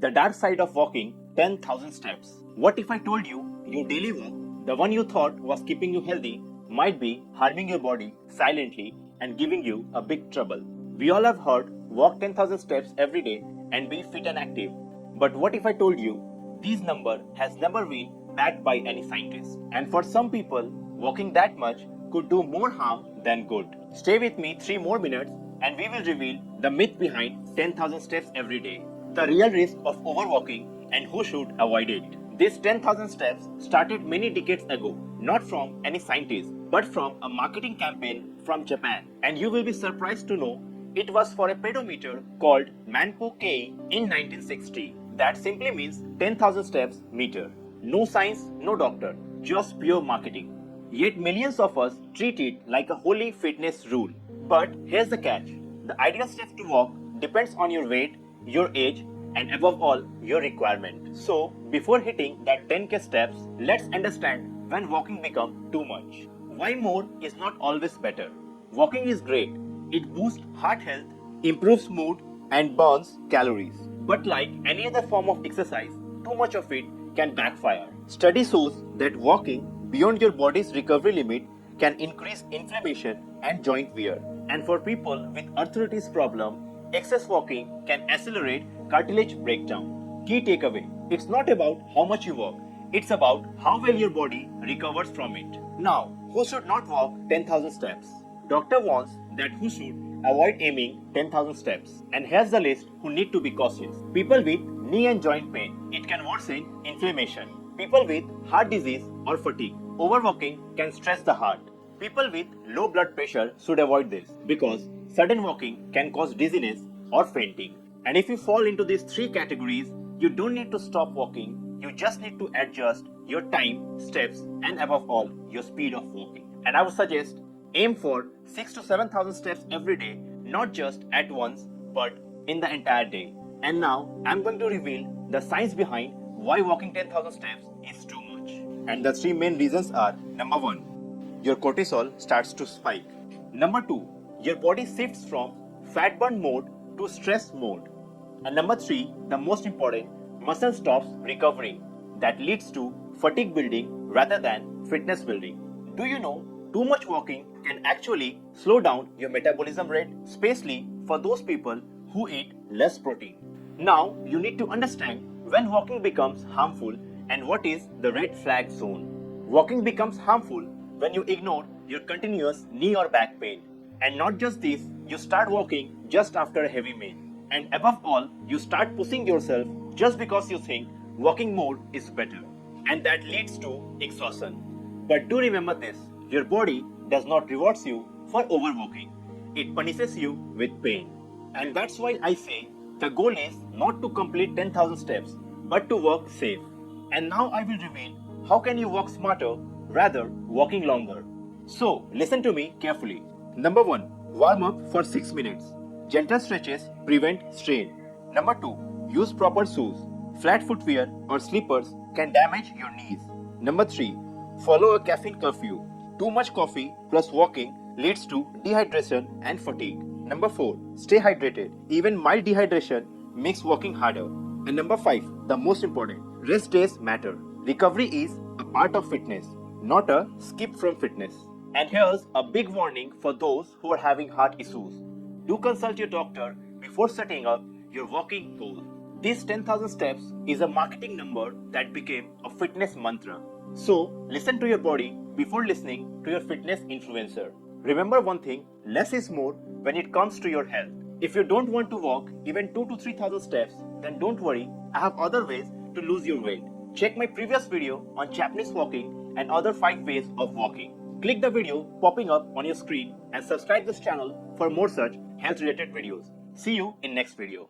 The dark side of walking 10,000 steps. What if I told you your daily walk, the one you thought was keeping you healthy, might be harming your body silently and giving you a big trouble? We all have heard walk 10,000 steps every day and be fit and active. But what if I told you this number has never been backed by any scientist? And for some people, walking that much could do more harm than good. Stay with me 3 more minutes and we will reveal the myth behind 10,000 steps every day, the real risk of overwalking and who should avoid it. This 10,000 steps started many decades ago, not from any scientist, but from a marketing campaign from Japan. And you will be surprised to know it was for a pedometer called Manpo Kei in 1960. That simply means 10,000 steps meter. No science, no doctor, just pure marketing. Yet millions of us treat it like a holy fitness rule. But here's the catch. The ideal steps to walk depends on your weight, your age, and above all, your requirement. So, before hitting that 10k steps, let's understand when walking becomes too much. Why more is not always better. Walking is great. It boosts heart health, improves mood, and burns calories. But like any other form of exercise, too much of it can backfire. Study shows that walking beyond your body's recovery limit can increase inflammation and joint wear. And for people with arthritis problem, excess walking can accelerate cartilage breakdown. Key takeaway: it's not about how much you walk, it's about how well your body recovers from it. Now, who should not walk 10,000 steps? Doctor warns that who should avoid aiming 10,000 steps. And here's the list who need to be cautious. People with knee and joint pain. It can worsen inflammation. People with heart disease or fatigue. Overwalking can stress the heart. People with low blood pressure should avoid this because sudden walking can cause dizziness or fainting. And if you fall into these 3 categories, you don't need to stop walking. You just need to adjust your time, steps, and above all, your speed of walking. And I would suggest aim for 6 to 7,000 steps every day, not just at once, but in the entire day. And now I'm going to reveal the science behind why walking 10,000 steps is too much. And the 3 main reasons are: number 1, your cortisol starts to spike. Number 2, your body shifts from fat burn mode to stress mode. And number 3, the most important, muscle stops recovering. That leads to fatigue building rather than fitness building. Do you know too much walking can actually slow down your metabolism rate, especially for those people who eat less protein? Now, you need to understand when walking becomes harmful and what is the red flag zone. Walking becomes harmful when you ignore your continuous knee or back pain. And not just this, you start walking just after a heavy meal. And above all, you start pushing yourself just because you think walking more is better. And that leads to exhaustion. But do remember this, your body does not reward you for overwalking. It punishes you with pain. And that's why I say the goal is not to complete 10,000 steps, but to walk safe. And now I will reveal how can you walk smarter rather walking longer. So listen to me carefully. Number 1, warm up for 6 minutes. Gentle stretches prevent strain. Number 2, use proper shoes. Flat footwear or slippers can damage your knees. Number 3, follow a caffeine curfew. Too much coffee plus walking leads to dehydration and fatigue. Number 4, stay hydrated. Even mild dehydration makes walking harder. And number 5, the most important, rest days matter. Recovery is a part of fitness, not a skip from fitness. And here's a big warning for those who are having heart issues. Do consult your doctor before setting up your walking goal. This 10,000 steps is a marketing number that became a fitness mantra. So, listen to your body before listening to your fitness influencer. Remember one thing, less is more when it comes to your health. If you don't want to walk even 2 to 3,000 steps, then don't worry, I have other ways to lose your weight. Check my previous video on Japanese walking and other 5 ways of walking. Click the video popping up on your screen and subscribe this channel for more such health related videos. See you in next video.